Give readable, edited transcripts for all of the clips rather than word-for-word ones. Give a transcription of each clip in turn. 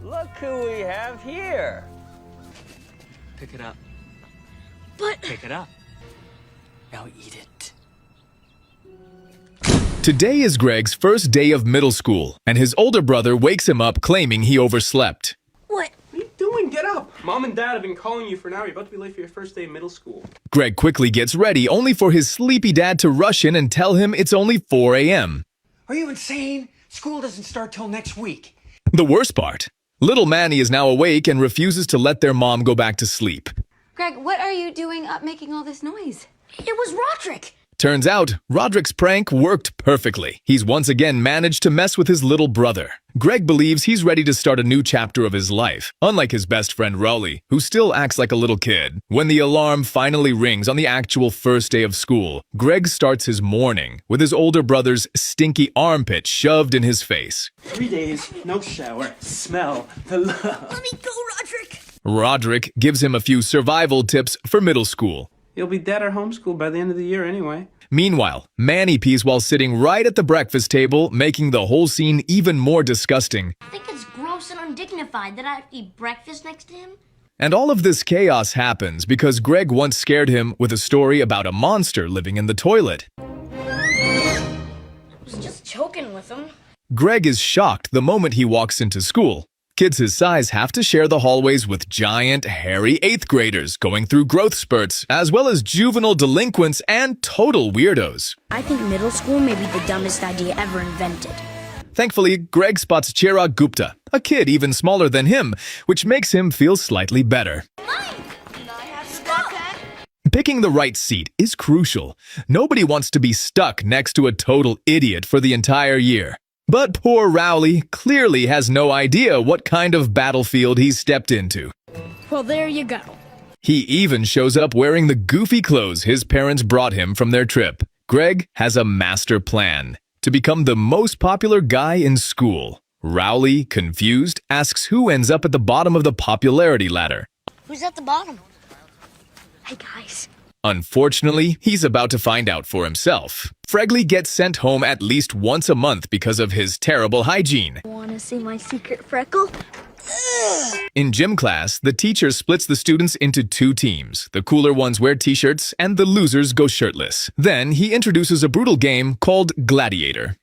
Look who we have here. Pick it up. But... Pick it up. Now eat it. Today is Greg's first day of middle school, and his older brother wakes him up claiming he overslept. What? What are you doing? Get up! Mom and Dad have been calling you for an hour. You're about to be late for your first day of middle school. Greg quickly gets ready, only for his sleepy dad to rush in and tell him it's only 4 a.m. Are you insane? School doesn't start till next week. The worst part, little Manny is now awake and refuses to let their mom go back to sleep. Greg, what are you doing up making all this noise? It was Roderick. Turns out, Roderick's prank worked perfectly. He's once again managed to mess with his little brother. Greg believes he's ready to start a new chapter of his life, unlike his best friend Rowley, who still acts like a little kid. When the alarm finally rings on the actual first day of school, Greg starts his morning with his older brother's stinky armpit shoved in his face. 3 days, no shower, smell the love. Let me go, Roderick. Roderick gives him a few survival tips for middle school. You'll be dead or homeschooled by the end of the year anyway. Meanwhile, Manny pees while sitting right at the breakfast table, making the whole scene even more disgusting. I think it's gross and undignified that I have to eat breakfast next to him. And all of this chaos happens because Greg once scared him with a story about a monster living in the toilet. I was just joking with him. Greg is shocked the moment he walks into school. Kids his size have to share the hallways with giant, hairy 8th graders going through growth spurts, as well as juvenile delinquents and total weirdos. I think middle school may be the dumbest idea ever invented. Thankfully, Greg spots Chirag Gupta, a kid even smaller than him, which makes him feel slightly better. Picking the right seat is crucial. Nobody wants to be stuck next to a total idiot for the entire year. But poor Rowley clearly has no idea what kind of battlefield he's stepped into. Well, there you go. He even shows up wearing the goofy clothes his parents brought him from their trip. Greg has a master plan to become the most popular guy in school. Rowley, confused, asks who ends up at the bottom of the popularity ladder. Who's at the bottom? Hey, guys. Unfortunately, he's about to find out for himself. Fregley gets sent home at least once a month because of his terrible hygiene. Want to see my secret freckle? In gym class, the teacher splits the students into 2 teams. The cooler ones wear t-shirts and the losers go shirtless. Then he introduces a brutal game called Gladiator.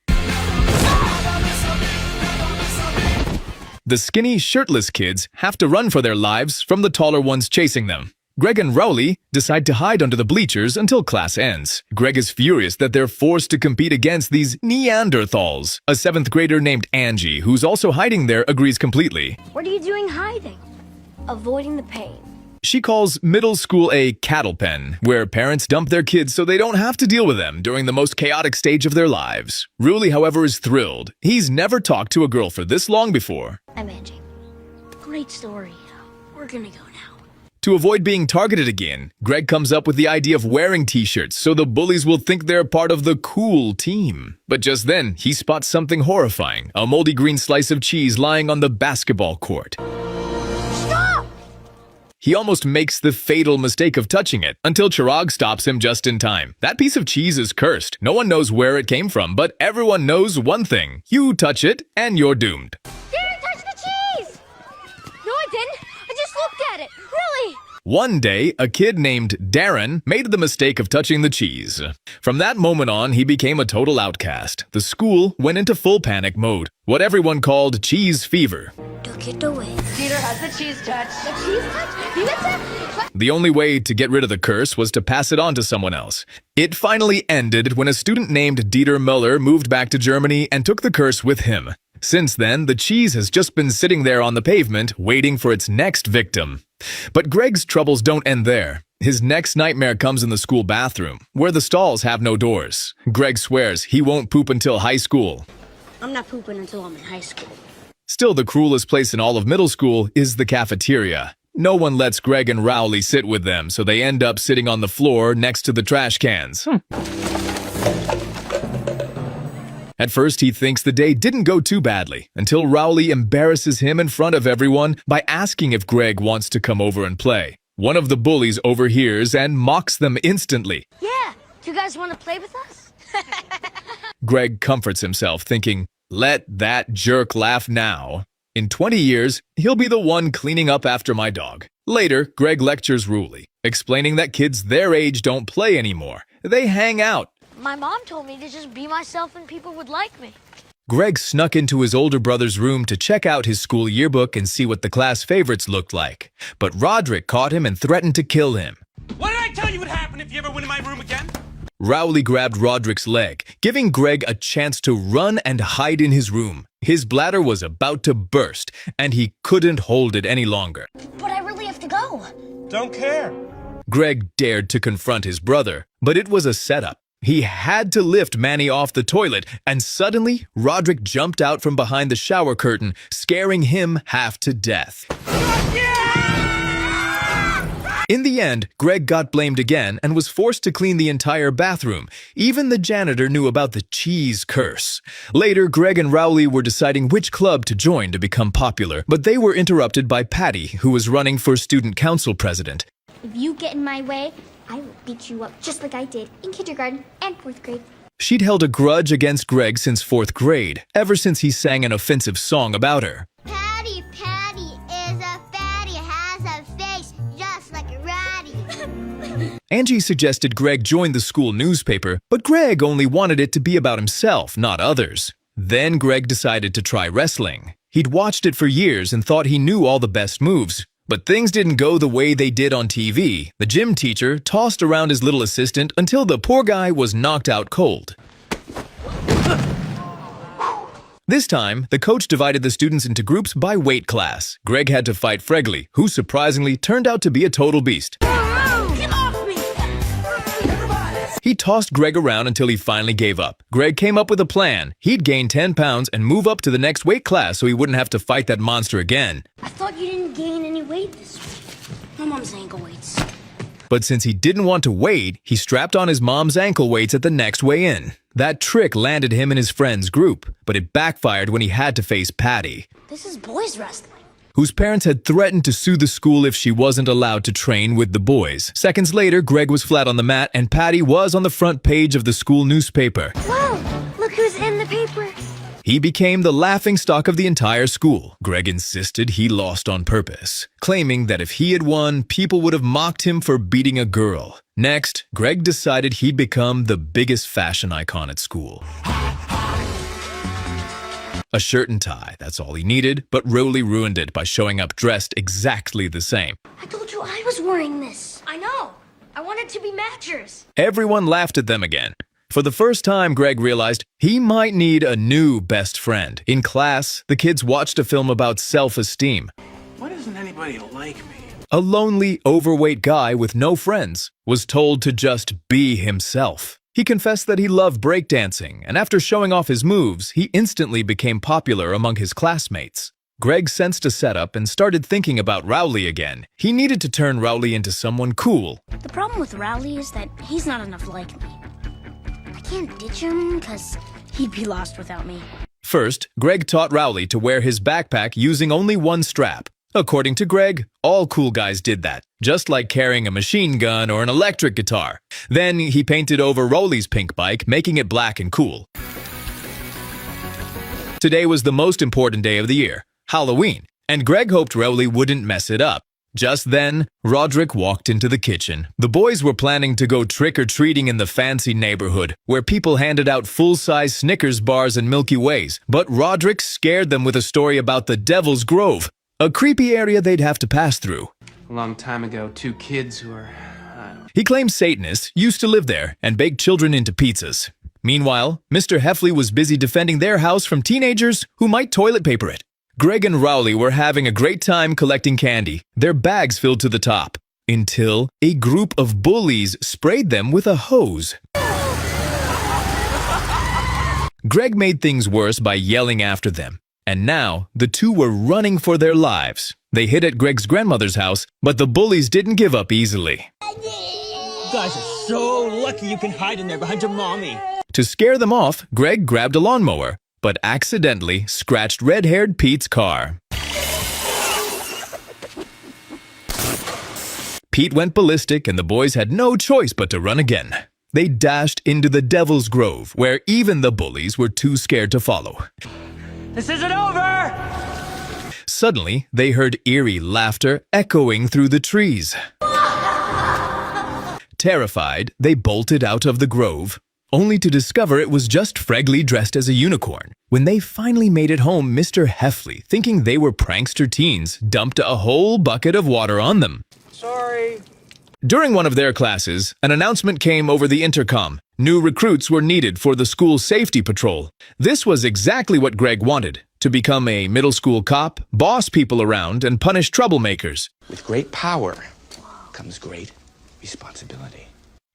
The skinny, shirtless kids have to run for their lives from the taller ones chasing them. Greg and Rowley decide to hide under the bleachers until class ends. Greg is furious that they're forced to compete against these Neanderthals. A 7th grader named Angie, who's also hiding there, agrees completely. What are you doing hiding? Avoiding the pain. She calls middle school a cattle pen, where parents dump their kids so they don't have to deal with them during the most chaotic stage of their lives. Rowley, however, is thrilled. He's never talked to a girl for this long before. I'm Angie. Great story. We're gonna go now. To avoid being targeted again, Greg comes up with the idea of wearing t-shirts so the bullies will think they're part of the cool team. But just then, he spots something horrifying, a moldy green slice of cheese lying on the basketball court. Stop! He almost makes the fatal mistake of touching it until Chirag stops him just in time. That piece of cheese is cursed. No one knows where it came from, but everyone knows one thing. You touch it, and you're doomed. Didn't touch the cheese! No, I didn't. I just looked at it. Really? One day, a kid named Darren made the mistake of touching the cheese. From that moment on, he became a total outcast. The school went into full panic mode, what everyone called cheese fever. Took it away. Peter has the cheese touch. The cheese touch? You get The only way to get rid of the curse was to pass it on to someone else. It finally ended when a student named Dieter Müller moved back to Germany and took the curse with him. Since then, the cheese has just been sitting there on the pavement, waiting for its next victim. But Greg's troubles don't end there. His next nightmare comes in the school bathroom, where the stalls have no doors. Greg swears he won't poop until high school. I'm not pooping until I'm in high school. Still, the cruelest place in all of middle school is the cafeteria. No one lets Greg and Rowley sit with them, so they end up sitting on the floor next to the trash cans. At first, he thinks the day didn't go too badly, until Rowley embarrasses him in front of everyone by asking if Greg wants to come over and play. One of the bullies overhears and mocks them instantly. Yeah. Do you guys want to play with us? Greg comforts himself, thinking, let that jerk laugh now. In 20 years, he'll be the one cleaning up after my dog. Later, Greg lectures Ruli, explaining that kids their age don't play anymore. They hang out. My mom told me to just be myself and people would like me. Greg snuck into his older brother's room to check out his school yearbook and see what the class favorites looked like. But Roderick caught him and threatened to kill him. What did I tell you would happen if you ever went in my room again? Rowley grabbed Roderick's leg, giving Greg a chance to run and hide in his room. His bladder was about to burst, and he couldn't hold it any longer. But I really have to go. Don't care. Greg dared to confront his brother, but it was a setup. He had to lift Manny off the toilet, and suddenly, Roderick jumped out from behind the shower curtain, scaring him half to death. In the end, Greg got blamed again and was forced to clean the entire bathroom. Even the janitor knew about the cheese curse. Later, Greg and Rowley were deciding which club to join to become popular, but they were interrupted by Patty, who was running for student council president. If you get in my way, I will beat you up just like I did in kindergarten and 4th grade. She'd held a grudge against Greg since 4th grade, ever since he sang an offensive song about her. Patty is a fatty, has a face just like a ratty. Angie suggested Greg join the school newspaper, but Greg only wanted it to be about himself, not others. Then Greg decided to try wrestling. He'd watched it for years and thought he knew all the best moves. But things didn't go the way they did on TV. The gym teacher tossed around his little assistant until the poor guy was knocked out cold. This time, the coach divided the students into groups by weight class. Greg had to fight Fregley, who surprisingly turned out to be a total beast. Get off me! He tossed Greg around until he finally gave up. Greg came up with a plan. He'd gain 10 pounds and move up to the next weight class so he wouldn't have to fight that monster again. I thought you didn't gain any weight this week. My mom's ankle weights. But since he didn't want to wait, he strapped on his mom's ankle weights at the next weigh-in. That trick landed him in his friend's group, but it backfired when he had to face Patty, This is boys wrestling. whose parents had threatened to sue the school if she wasn't allowed to train with the boys. Seconds later, Greg was flat on the mat and Patty was on the front page of the school newspaper. Wow, look who's in the paper. He became the laughingstock of the entire school. Greg insisted he lost on purpose, claiming that if he had won, people would have mocked him for beating a girl. Next, Greg decided he'd become the biggest fashion icon at school. A shirt and tie, that's all he needed, but Rowley ruined it by showing up dressed exactly the same. I told you I was wearing this. I know. I wanted to be matchers. Everyone laughed at them again. For the first time, Greg realized he might need a new best friend. In class, the kids watched a film about self-esteem. Why doesn't anybody like me? A lonely, overweight guy with no friends was told to just be himself. He confessed that he loved breakdancing, and after showing off his moves, he instantly became popular among his classmates. Greg sensed a setup and started thinking about Rowley again. He needed to turn Rowley into someone cool. The problem with Rowley is that he's not enough like me. I can't ditch him because he'd be lost without me. First, Greg taught Rowley to wear his backpack using only one strap. According to Greg, all cool guys did that, just like carrying a machine gun or an electric guitar. Then he painted over Rowley's pink bike, making it black and cool. Today was the most important day of the year, Halloween, and Greg hoped Rowley wouldn't mess it up. Just then, Roderick walked into the kitchen. The boys were planning to go trick-or-treating in the fancy neighborhood, where people handed out full-size Snickers bars and Milky Ways, but Roderick scared them with a story about the Devil's Grove, a creepy area they'd have to pass through. A long time ago, two kids who are... He claimed Satanists used to live there and bake children into pizzas. Meanwhile, Mr. Heffley was busy defending their house from teenagers who might toilet paper it. Greg and Rowley were having a great time collecting candy, their bags filled to the top, until a group of bullies sprayed them with a hose. Greg made things worse by yelling after them, and now the two were running for their lives. They hid at Greg's grandmother's house, but the bullies didn't give up easily. You guys are so lucky you can hide in there behind your mommy. To scare them off, Greg grabbed a lawnmower, but accidentally scratched red-haired Pete's car. Pete went ballistic and the boys had no choice but to run again. They dashed into the Devil's Grove, where even the bullies were too scared to follow. This isn't over! Suddenly, they heard eerie laughter echoing through the trees. Terrified, they bolted out of the grove, only to discover it was just Fregley dressed as a unicorn. When they finally made it home, Mr. Heffley, thinking they were prankster teens, dumped a whole bucket of water on them. Sorry. During one of their classes, an announcement came over the intercom. New recruits were needed for the school safety patrol. This was exactly what Greg wanted, to become a middle school cop, boss people around, and punish troublemakers. With great power comes great responsibility.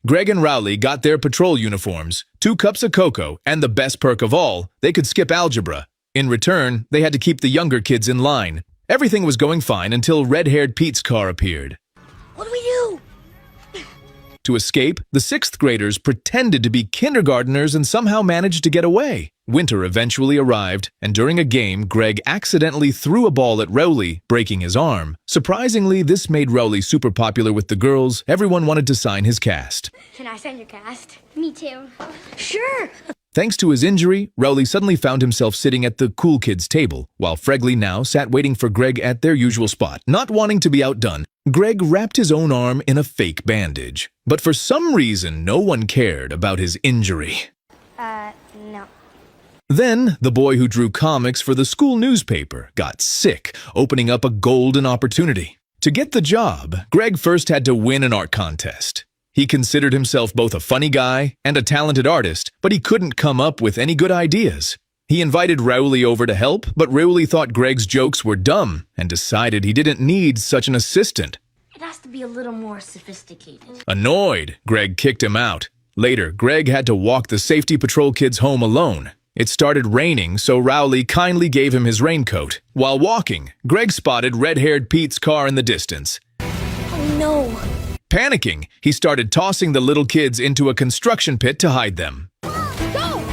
Greg and Rowley got their patrol uniforms, 2 cups of cocoa, and the best perk of all, they could skip algebra. In return, they had to keep the younger kids in line. Everything was going fine until red-haired Pete's car appeared. What do we do? To escape, the 6th graders pretended to be kindergarteners and somehow managed to get away. Winter eventually arrived, and during a game, Greg accidentally threw a ball at Rowley, breaking his arm. Surprisingly, this made Rowley super popular with the girls. Everyone wanted to sign his cast. Can I sign your cast? Me too. Sure. Thanks to his injury, Rowley suddenly found himself sitting at the cool kids' table, while Fregley now sat waiting for Greg at their usual spot. Not wanting to be outdone, Greg wrapped his own arm in a fake bandage. But for some reason, no one cared about his injury. No. Then, the boy who drew comics for the school newspaper got sick, opening up a golden opportunity. To get the job, Greg first had to win an art contest. He considered himself both a funny guy and a talented artist, but he couldn't come up with any good ideas. He invited Rowley over to help, but Rowley thought Greg's jokes were dumb and decided he didn't need such an assistant. It has to be a little more sophisticated. Annoyed, Greg kicked him out. Later, Greg had to walk the safety patrol kids home alone. It started raining, so Rowley kindly gave him his raincoat. While walking, Greg spotted red-haired Pete's car in the distance. Oh no. Panicking, he started tossing the little kids into a construction pit to hide them. Go!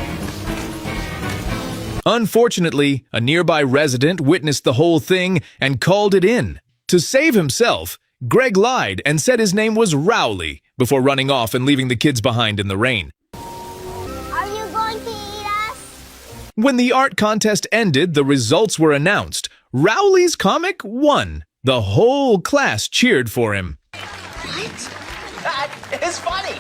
Unfortunately, a nearby resident witnessed the whole thing and called it in. To save himself, Greg lied and said his name was Rowley before running off and leaving the kids behind in the rain. Are you going to eat us? When the art contest ended, the results were announced. Rowley's comic won. The whole class cheered for him. It's funny.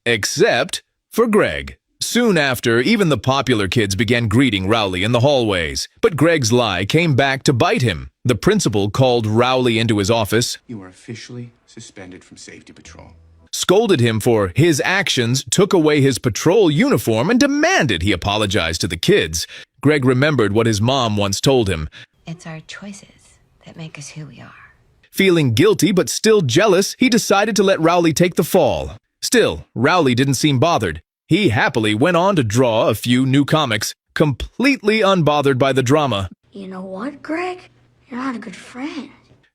Except for Greg. Soon after, even the popular kids began greeting Rowley in the hallways. But Greg's lie came back to bite him. The principal called Rowley into his office, You are officially suspended from safety patrol. scolded him for his actions, took away his patrol uniform, and demanded he apologize to the kids. Greg remembered what his mom once told him. It's our choices that make us who we are. Feeling guilty but still jealous, he decided to let Rowley take the fall. Still, Rowley didn't seem bothered. He happily went on to draw a few new comics, completely unbothered by the drama. You know what, Greg? You're not a good friend.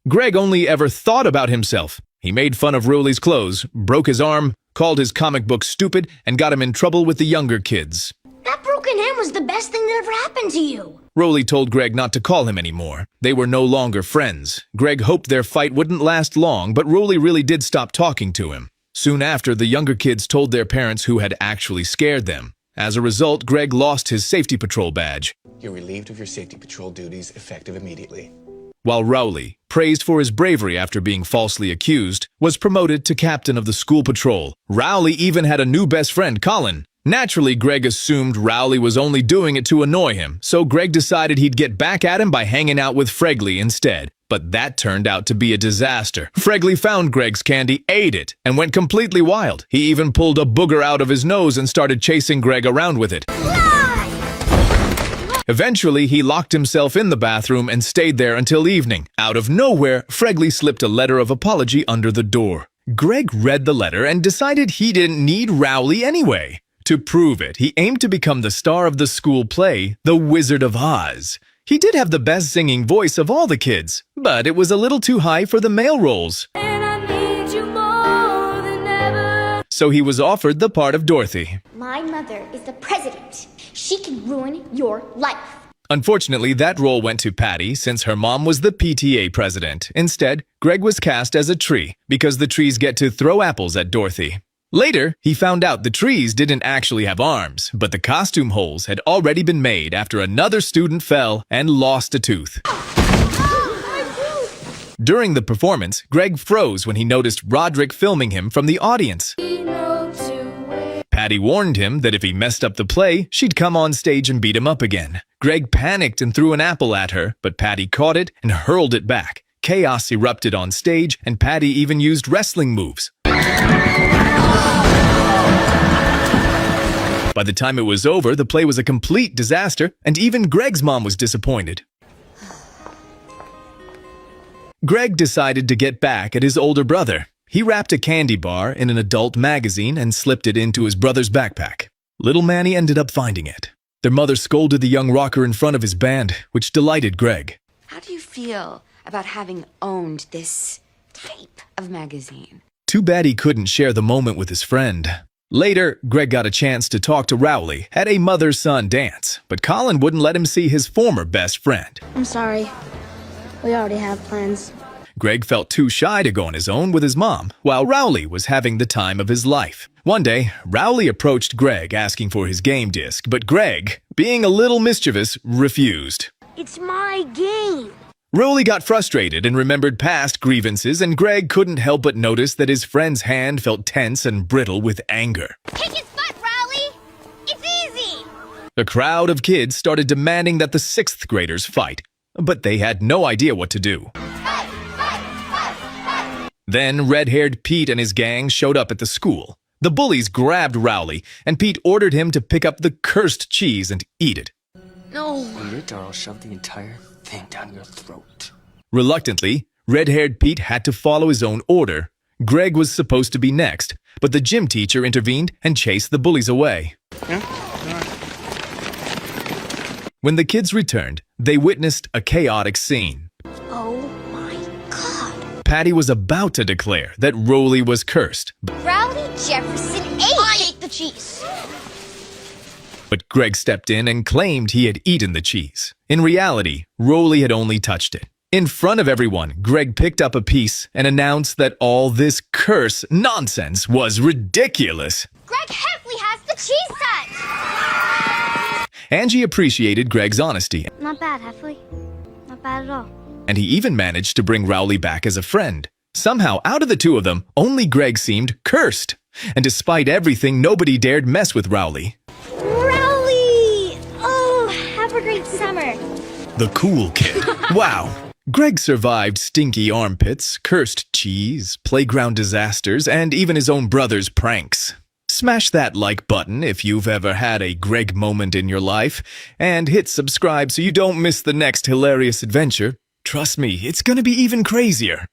Greg only ever thought about himself. He made fun of Rowley's clothes, broke his arm, called his comic book stupid, and got him in trouble with the younger kids. That broken hand was the best thing that ever happened to you. Rowley told Greg not to call him anymore. They were no longer friends. Greg hoped their fight wouldn't last long, but Rowley really did stop talking to him. Soon after, the younger kids told their parents who had actually scared them. As a result, Greg lost his safety patrol badge, You're relieved of your safety patrol duties effective immediately. while Rowley, praised for his bravery after being falsely accused, was promoted to captain of the school patrol. Rowley even had a new best friend, Colin. Naturally, Greg assumed Rowley was only doing it to annoy him, so Greg decided he'd get back at him by hanging out with Fregley instead. But that turned out to be a disaster. Fregley found Greg's candy, ate it, and went completely wild. He even pulled a booger out of his nose and started chasing Greg around with it. Eventually, he locked himself in the bathroom and stayed there until evening. Out of nowhere, Fregley slipped a letter of apology under the door. Greg read the letter and decided he didn't need Rowley anyway. To prove it, he aimed to become the star of the school play, The Wizard of Oz. He did have the best singing voice of all the kids, but it was a little too high for the male roles. So he was offered the part of Dorothy. My mother is the president. She can ruin your life. Unfortunately, that role went to Patty since her mom was the PTA president. Instead, Greg was cast as a tree because the trees get to throw apples at Dorothy. Later, he found out the trees didn't actually have arms, but the costume holes had already been made after another student fell and lost a tooth. During the performance, Greg froze when he noticed Roderick filming him from the audience. Patty warned him that if he messed up the play, she'd come on stage and beat him up again. Greg panicked and threw an apple at her, but Patty caught it and hurled it back. Chaos erupted on stage, and Patty even used wrestling moves. By the time it was over, the play was a complete disaster, and even Greg's mom was disappointed. Greg decided to get back at his older brother. He wrapped a candy bar in an adult magazine and slipped it into his brother's backpack. Little Manny ended up finding it. Their mother scolded the young rocker in front of his band, which delighted Greg. How do you feel about having owned this type of magazine? Too bad he couldn't share the moment with his friend. Later, Greg got a chance to talk to Rowley at a mother-son dance, but Colin wouldn't let him see his former best friend. I'm sorry. We already have plans. Greg felt too shy to go on his own with his mom, while Rowley was having the time of his life. One day, Rowley approached Greg asking for his game disc, but Greg, being a little mischievous, refused. It's my game. Rowley got frustrated and remembered past grievances, and Greg couldn't help but notice that his friend's hand felt tense and brittle with anger. Kick his butt, Rowley! It's easy! A crowd of kids started demanding that the 6th graders fight, but they had no idea what to do. Then red-haired Pete and his gang showed up at the school. The bullies grabbed Rowley, and Pete ordered him to pick up the cursed cheese and eat it. No. Eat it or I'll shove the entire thing down your throat. Reluctantly, red-haired Pete had to follow his own order. Greg was supposed to be next, but the gym teacher intervened and chased the bullies away. When the kids returned, they witnessed a chaotic scene. Oh my God. Patty was about to declare that Rowley was cursed, Rowley Jefferson ate! I ate the cheese! but Greg stepped in and claimed he had eaten the cheese. In reality, Rowley had only touched it. In front of everyone, Greg picked up a piece and announced that all this curse nonsense was ridiculous. Greg Heffley has the cheese touch! Angie appreciated Greg's honesty, Not bad, Heffley. Not bad at all. and he even managed to bring Rowley back as a friend. Somehow, out of the two of them, only Greg seemed cursed. And despite everything, nobody dared mess with Rowley. Rowley! Oh, have a great summer. The cool kid. Wow. Greg survived stinky armpits, cursed cheese, playground disasters, and even his own brother's pranks. Smash that like button if you've ever had a Greg moment in your life, and hit subscribe so you don't miss the next hilarious adventure. Trust me, it's gonna be even crazier.